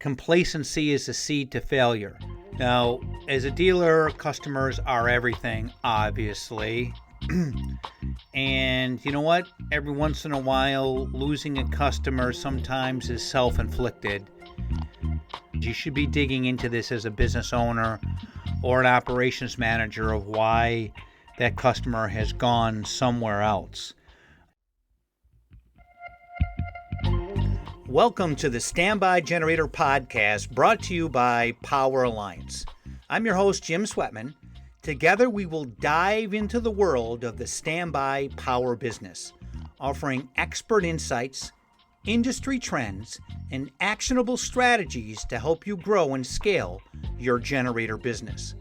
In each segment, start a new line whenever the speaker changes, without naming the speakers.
Complacency is the seed to failure. Now, as a dealer, customers are everything, obviously. And you know what? Every once in a while, losing a customer sometimes is self-inflicted. You should be digging into this as a business owner or an operations manager of why that customer has gone somewhere else. Welcome to the Standby Generator Podcast, brought to you by Power Alliance. I'm your host, Jim Swetman. Together, we will dive into the world of the standby power business, offering expert insights, industry trends, and actionable strategies to help you grow and scale your generator business.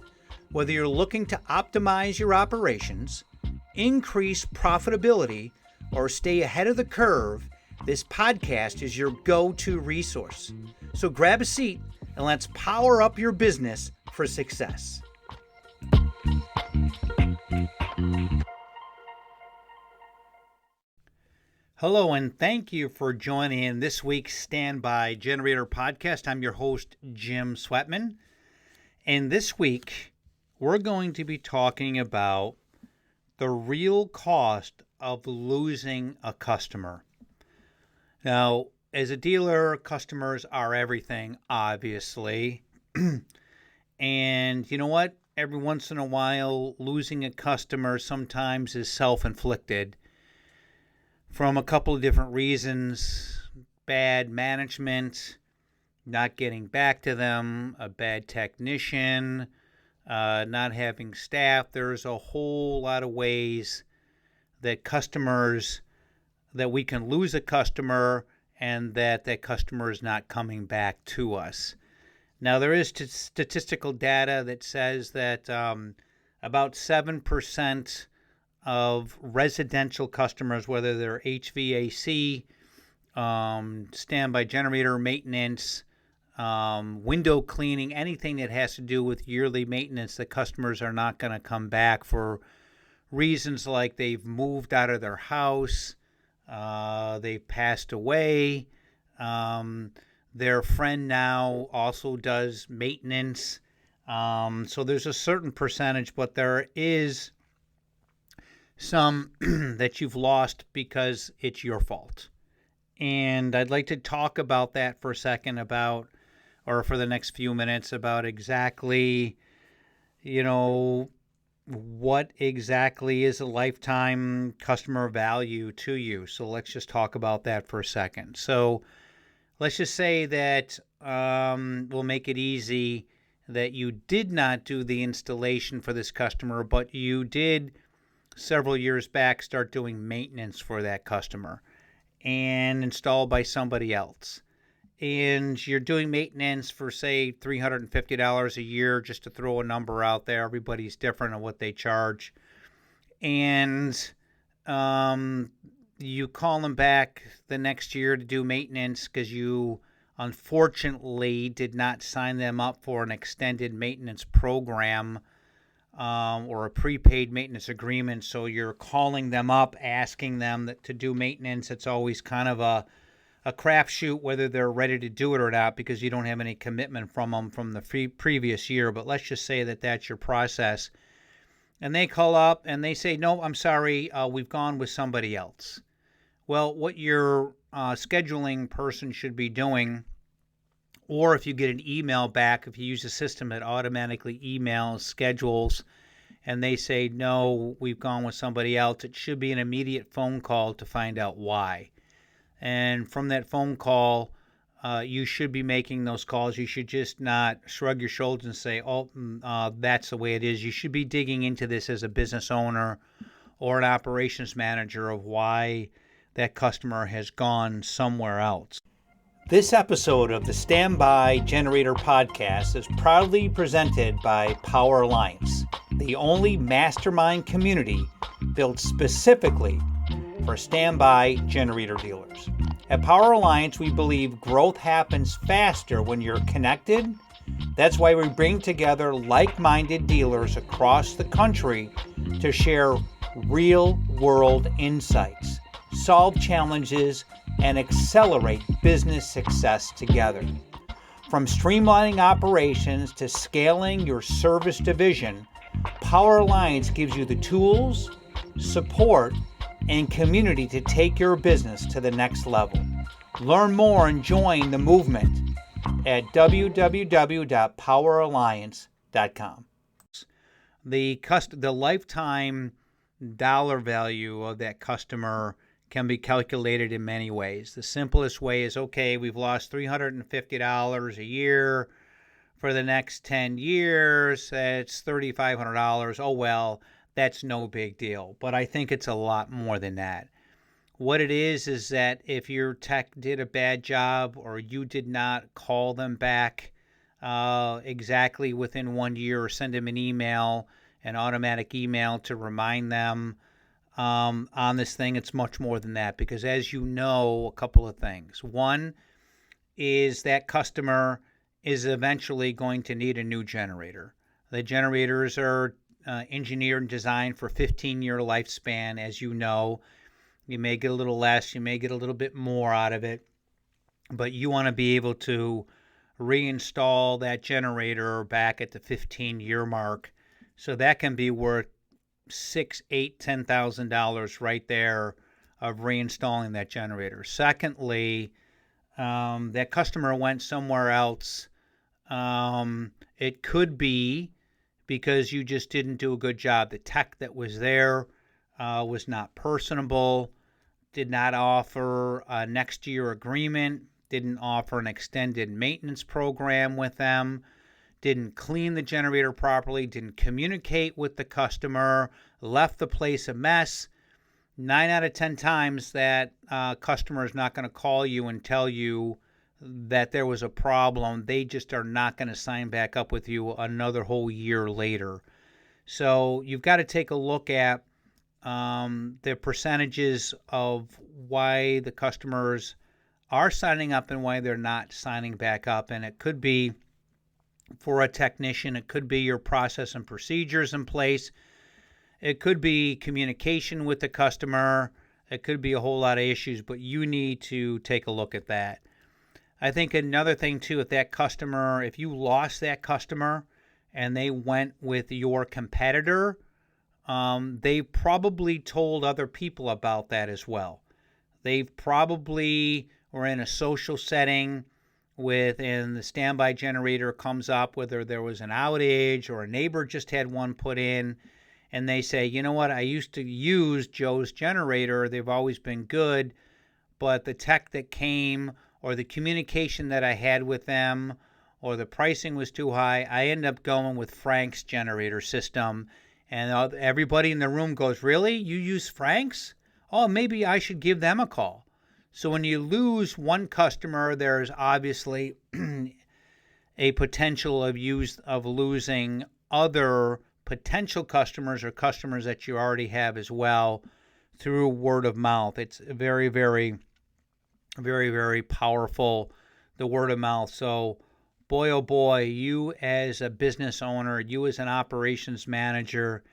Whether you're looking to optimize your operations, increase profitability, or stay ahead of the curve, this podcast is your go-to resource. So grab a seat and let's power up your business for success. Hello, and thank you for joining in this week's Standby Generator Podcast. I'm your host, Jim Swetman. And this week, we're going to be talking about the real cost of losing a customer. Now, as a dealer, customers are everything, obviously. And you know what? Every once in a while, losing a customer sometimes is self-inflicted from a couple of different reasons. Bad management, not getting back to them, a bad technician, not having staff. There's a whole lot of ways that we can lose a customer and that customer is not coming back to us. Now, there is statistical data that says that about 7% of residential customers, whether they're HVAC, standby generator maintenance, window cleaning, anything that has to do with yearly maintenance, the customers are not going to come back for reasons like they've moved out of their house, they've passed away, their friend now also does maintenance. So there's a certain percentage, but there is some that you've lost because it's your fault. And I'd like to talk about that for a second or for the next few minutes about exactly, what exactly is a lifetime customer value to you. So let's just talk about that for a second. So let's just say that we'll make it easy that you did not do the installation for this customer, but you did several years back start doing maintenance for that customer and installed by somebody else. And you're doing maintenance for, say, $350 a year, just to throw a number out there. Everybody's different on what they charge. And you call them back the next year to do maintenance because you unfortunately did not sign them up for an extended maintenance program or a prepaid maintenance agreement. So you're calling them up, asking them to do maintenance. It's always kind of a crapshoot whether they're ready to do it or not because you don't have any commitment from them from the previous year. But let's just say that that's your process. And they call up and they say, no, I'm sorry, we've gone with somebody else. Well, what your scheduling person should be doing, or if you get an email back, if you use a system that automatically emails, schedules, and they say, no, we've gone with somebody else, it should be an immediate phone call to find out why. And from that phone call, you should be making those calls. You should just not shrug your shoulders and say, that's the way it is. You should be digging into this as a business owner or an operations manager of why that customer has gone somewhere else. This episode of the Standby Generator Podcast is proudly presented by Power Alliance, the only mastermind community built specifically for standby generator dealers. At Power Alliance, we believe growth happens faster when you're connected. That's why we bring together like-minded dealers across the country to share real-world insights, solve challenges, and accelerate business success together. From streamlining operations to scaling your service division, Power Alliance gives you the tools, support, and community to take your business to the next level. Learn more and join the movement at www.poweralliance.com. The lifetime dollar value of that customer can be calculated in many ways. The simplest way is, okay, we've lost $350 a year for the next 10 years. That's $3,500. Oh, well, that's no big deal. But I think it's a lot more than that. What it is that if your tech did a bad job or you did not call them back exactly within 1 year or send them an automatic email to remind them on this thing, it's much more than that. Because as you know, a couple of things. One is that customer is eventually going to need a new generator. The generators are engineered and designed for 15-year lifespan, as you know. You may get a little less, you may get a little bit more out of it, but you want to be able to reinstall that generator back at the 15-year mark. So that can be worth $6,000, $8,000, $10,000 right there of reinstalling that generator. Secondly, that customer went somewhere else. It could be because you just didn't do a good job. The tech that was there was not personable, did not offer a next year agreement, didn't offer an extended maintenance program with them, didn't clean the generator properly, didn't communicate with the customer, left the place a mess. 9 out of 10 times that customer is not going to call you and tell you that there was a problem. They just are not going to sign back up with you another whole year later. So you've got to take a look at the percentages of why the customers are signing up and why they're not signing back up. And it could be for a technician, it could be your process and procedures in place. It could be communication with the customer. It could be a whole lot of issues, but you need to take a look at that. I think another thing too, if you lost that customer and they went with your competitor, they probably told other people about that as well. They probably were in a social setting and the standby generator comes up, whether there was an outage or a neighbor just had one put in, and they say, you know what, I used to use Joe's generator. They've always been good, but the tech that came or the communication that I had with them or the pricing was too high, I end up going with Frank's generator system. And everybody in the room goes, really? You use Frank's? Oh, maybe I should give them a call. So when you lose one customer, there's obviously a potential of losing other potential customers or customers that you already have as well through word of mouth. It's very, very, very, very powerful, the word of mouth. So boy, oh boy, you as a business owner, you as an operations manager,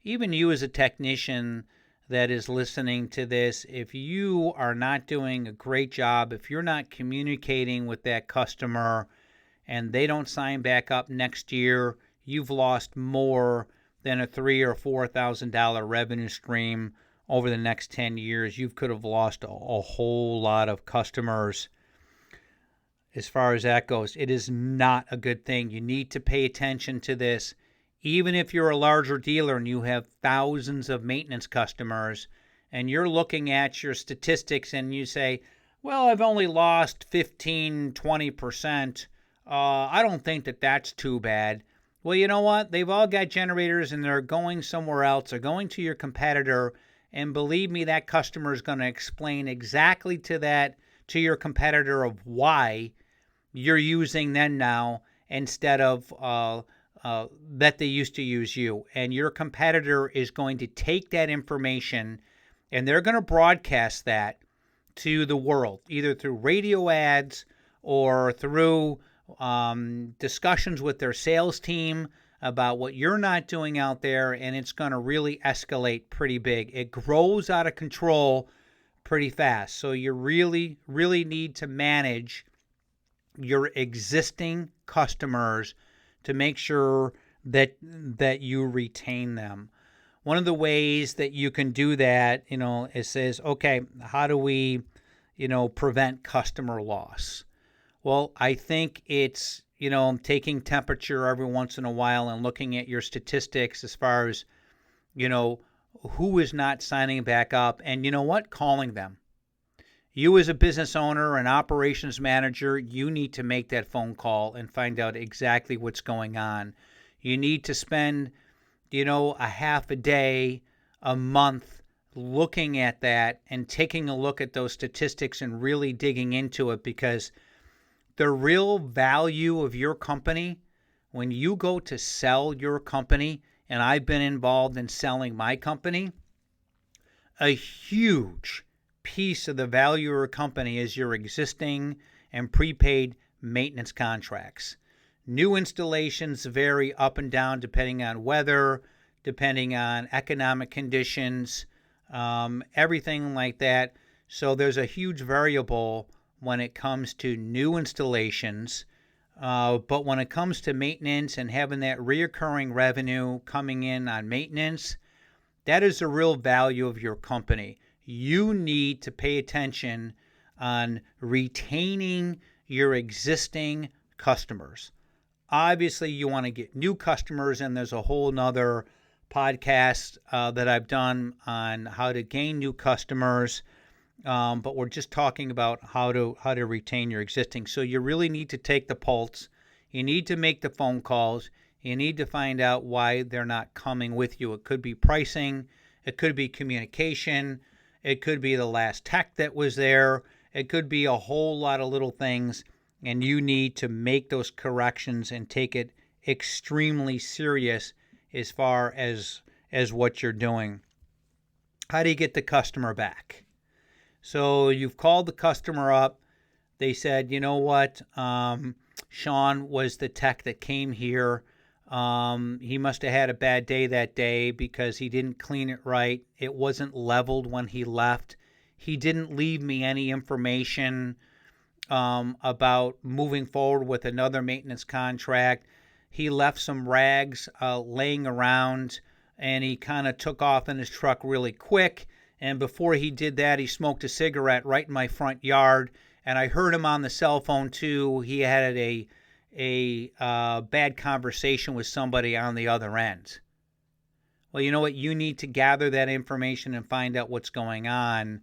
even you as a technician that is listening to this, if you are not doing a great job, if you're not communicating with that customer and they don't sign back up next year, you've lost more than a $3,000 or $4,000 revenue stream over the next 10 years. You could have lost a whole lot of customers. As far as that goes, it is not a good thing. You need to pay attention to this. Even if you're a larger dealer and you have thousands of maintenance customers and you're looking at your statistics and you say, well, I've only lost 15, 20%. I don't think that that's too bad. Well, you know what? They've all got generators and they're going somewhere else. They're going to your competitor. And believe me, that customer is going to explain exactly to your competitor of why you're using them now instead of that they used to use you. And your competitor is going to take that information and they're going to broadcast that to the world, either through radio ads or through discussions with their sales team about what you're not doing out there, and it's going to really escalate pretty big. It grows out of control pretty fast. So you really, really need to manage your existing customers to make sure that you retain them. One of the ways that you can do that, it says, okay, how do we, prevent customer loss? Well, I think it's, taking temperature every once in a while and looking at your statistics as far as, who is not signing back up, and calling them. You as a business owner, an operations manager, you need to make that phone call and find out exactly what's going on. You need to spend, a half a day, a month looking at that and taking a look at those statistics and really digging into it, because the real value of your company, when you go to sell your company, and I've been involved in selling my company, a huge piece of the value of your company is your existing and prepaid maintenance contracts. New installations vary up and down depending on weather, depending on economic conditions, everything like that. So there's a huge variable when it comes to new installations. But when it comes to maintenance and having that reoccurring revenue coming in on maintenance, that is the real value of your company. You need to pay attention on retaining your existing customers. Obviously, you want to get new customers, and there's a whole nother podcast that I've done on how to gain new customers. But we're just talking about how to retain your existing. So you really need to take the pulse. You need to make the phone calls. You need to find out why they're not coming with you. It could be pricing. It could be communication. It could be the last tech that was there. It could be a whole lot of little things. And you need to make those corrections and take it extremely serious as far as what you're doing. How do you get the customer back? So you've called the customer up. They said, you know what? Sean was the tech that came here. He must have had a bad day that day because he didn't clean it right. It wasn't leveled when he left. He didn't leave me any information about moving forward with another maintenance contract. He left some rags laying around, and he kind of took off in his truck really quick. And before he did that, he smoked a cigarette right in my front yard. And I heard him on the cell phone too. He had a bad conversation with somebody on the other end. Well, you know what? You need to gather that information and find out what's going on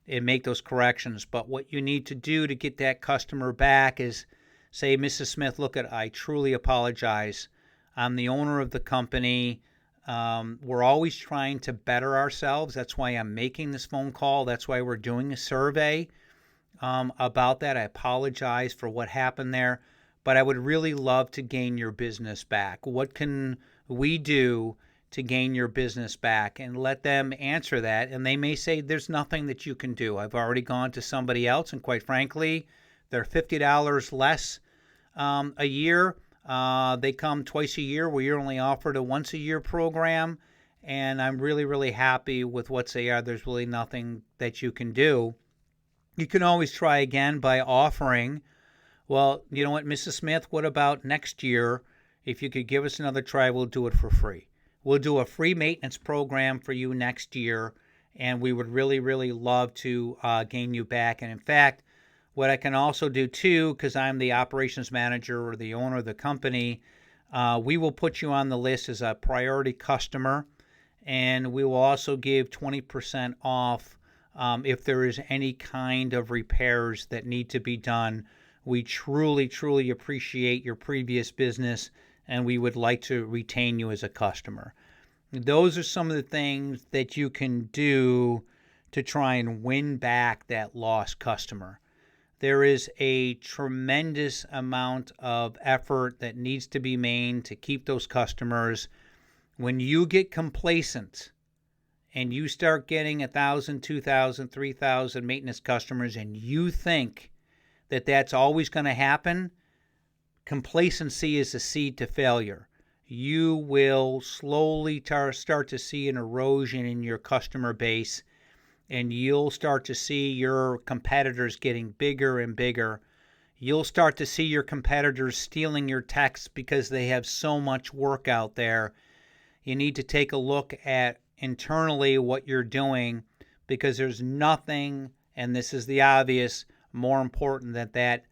and make those corrections. But what you need to do to get that customer back is say, Mrs. Smith, look, I truly apologize. I'm the owner of the company. We're always trying to better ourselves. That's why I'm making this phone call. That's why we're doing a survey about that. I apologize for what happened there, but I would really love to gain your business back. What can we do to gain your business back? And let them answer that. And they may say, there's nothing that you can do. I've already gone to somebody else, and quite frankly, they're $50 less a year. They come twice a year where you're only offered a once a year program. And I'm really, really happy with what they are. There's really nothing that you can do. You can always try again by offering, well, you know what, Mrs. Smith, what about next year? If you could give us another try, we'll do it for free. We'll do a free maintenance program for you next year. And we would really, really love to gain you back. And in fact, what I can also do too, because I'm the operations manager or the owner of the company, we will put you on the list as a priority customer, and we will also give 20% off if there is any kind of repairs that need to be done. We truly, truly appreciate your previous business, and we would like to retain you as a customer. Those are some of the things that you can do to try and win back that lost customer. There is a tremendous amount of effort that needs to be made to keep those customers. When you get complacent and you start getting 1,000, 2,000, 3,000 maintenance customers and you think that that's always going to happen, complacency is the seed to failure. You will slowly start to see an erosion in your customer base, and you'll start to see your competitors getting bigger and bigger. you'll start to see your competitors stealing your techs because they have so much work out there. You need to take a look at internally what you're doing, because there's nothing, and this is the obvious, more important than that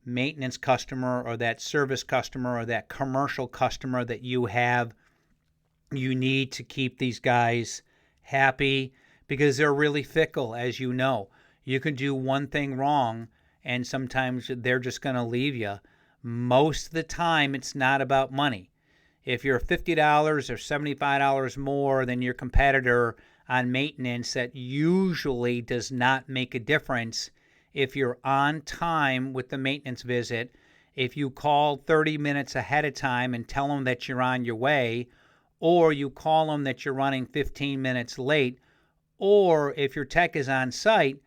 maintenance customer or that service customer or that commercial customer that you have. You need to keep these guys happy because they're really fickle, as you know. You can do one thing wrong and sometimes they're just going to leave you. Most of the time, it's not about money. If you're $50 or $75 more than your competitor on maintenance, that usually does not make a difference if you're on time with the maintenance visit. If you call 30 minutes ahead of time and tell them that you're on your way, or you call them that you're running 15 minutes late, or if your tech is on site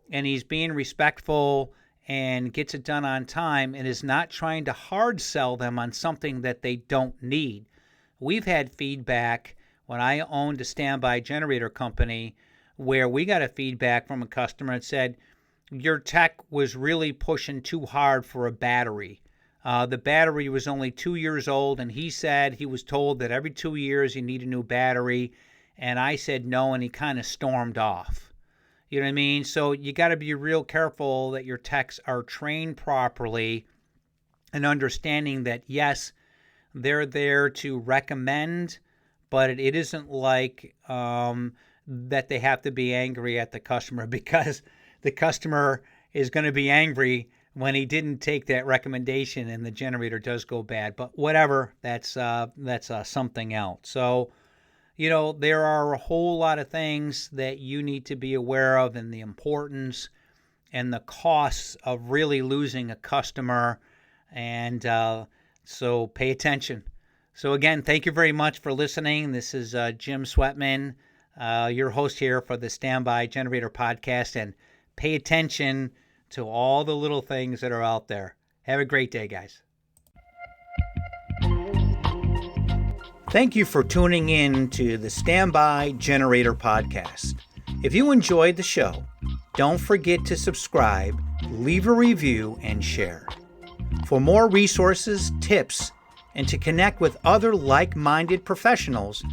and he's being respectful and gets it done on time and is not trying to hard sell them on something that they don't need. We've had feedback when I owned a standby generator company where we got a feedback from a customer that said, your tech was really pushing too hard for a battery. The battery was only 2 years old, and he said he was told that every 2 years you need a new battery. And I said no, and he kind of stormed off. You know what I mean? So you got to be real careful that your techs are trained properly and understanding that, yes, they're there to recommend, but it isn't like that they have to be angry at the customer, because the customer is going to be angry when he didn't take that recommendation and the generator does go bad. But whatever, that's something else. So, there are a whole lot of things that you need to be aware of, and the importance and the costs of really losing a customer. And so pay attention. So again, thank you very much for listening. This is Jim Swetman, your host here for the Standby Generator Podcast. And pay attention to all the little things that are out there. Have a great day, guys. Thank you for tuning in to the Standby Generator Podcast. If you enjoyed the show, don't forget to subscribe, leave a review, and share. For more resources, tips, and to connect with other like-minded professionals,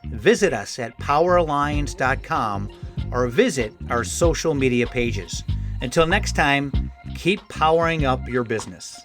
visit us at poweralliance.com or visit our social media pages. Until next time, keep powering up your business.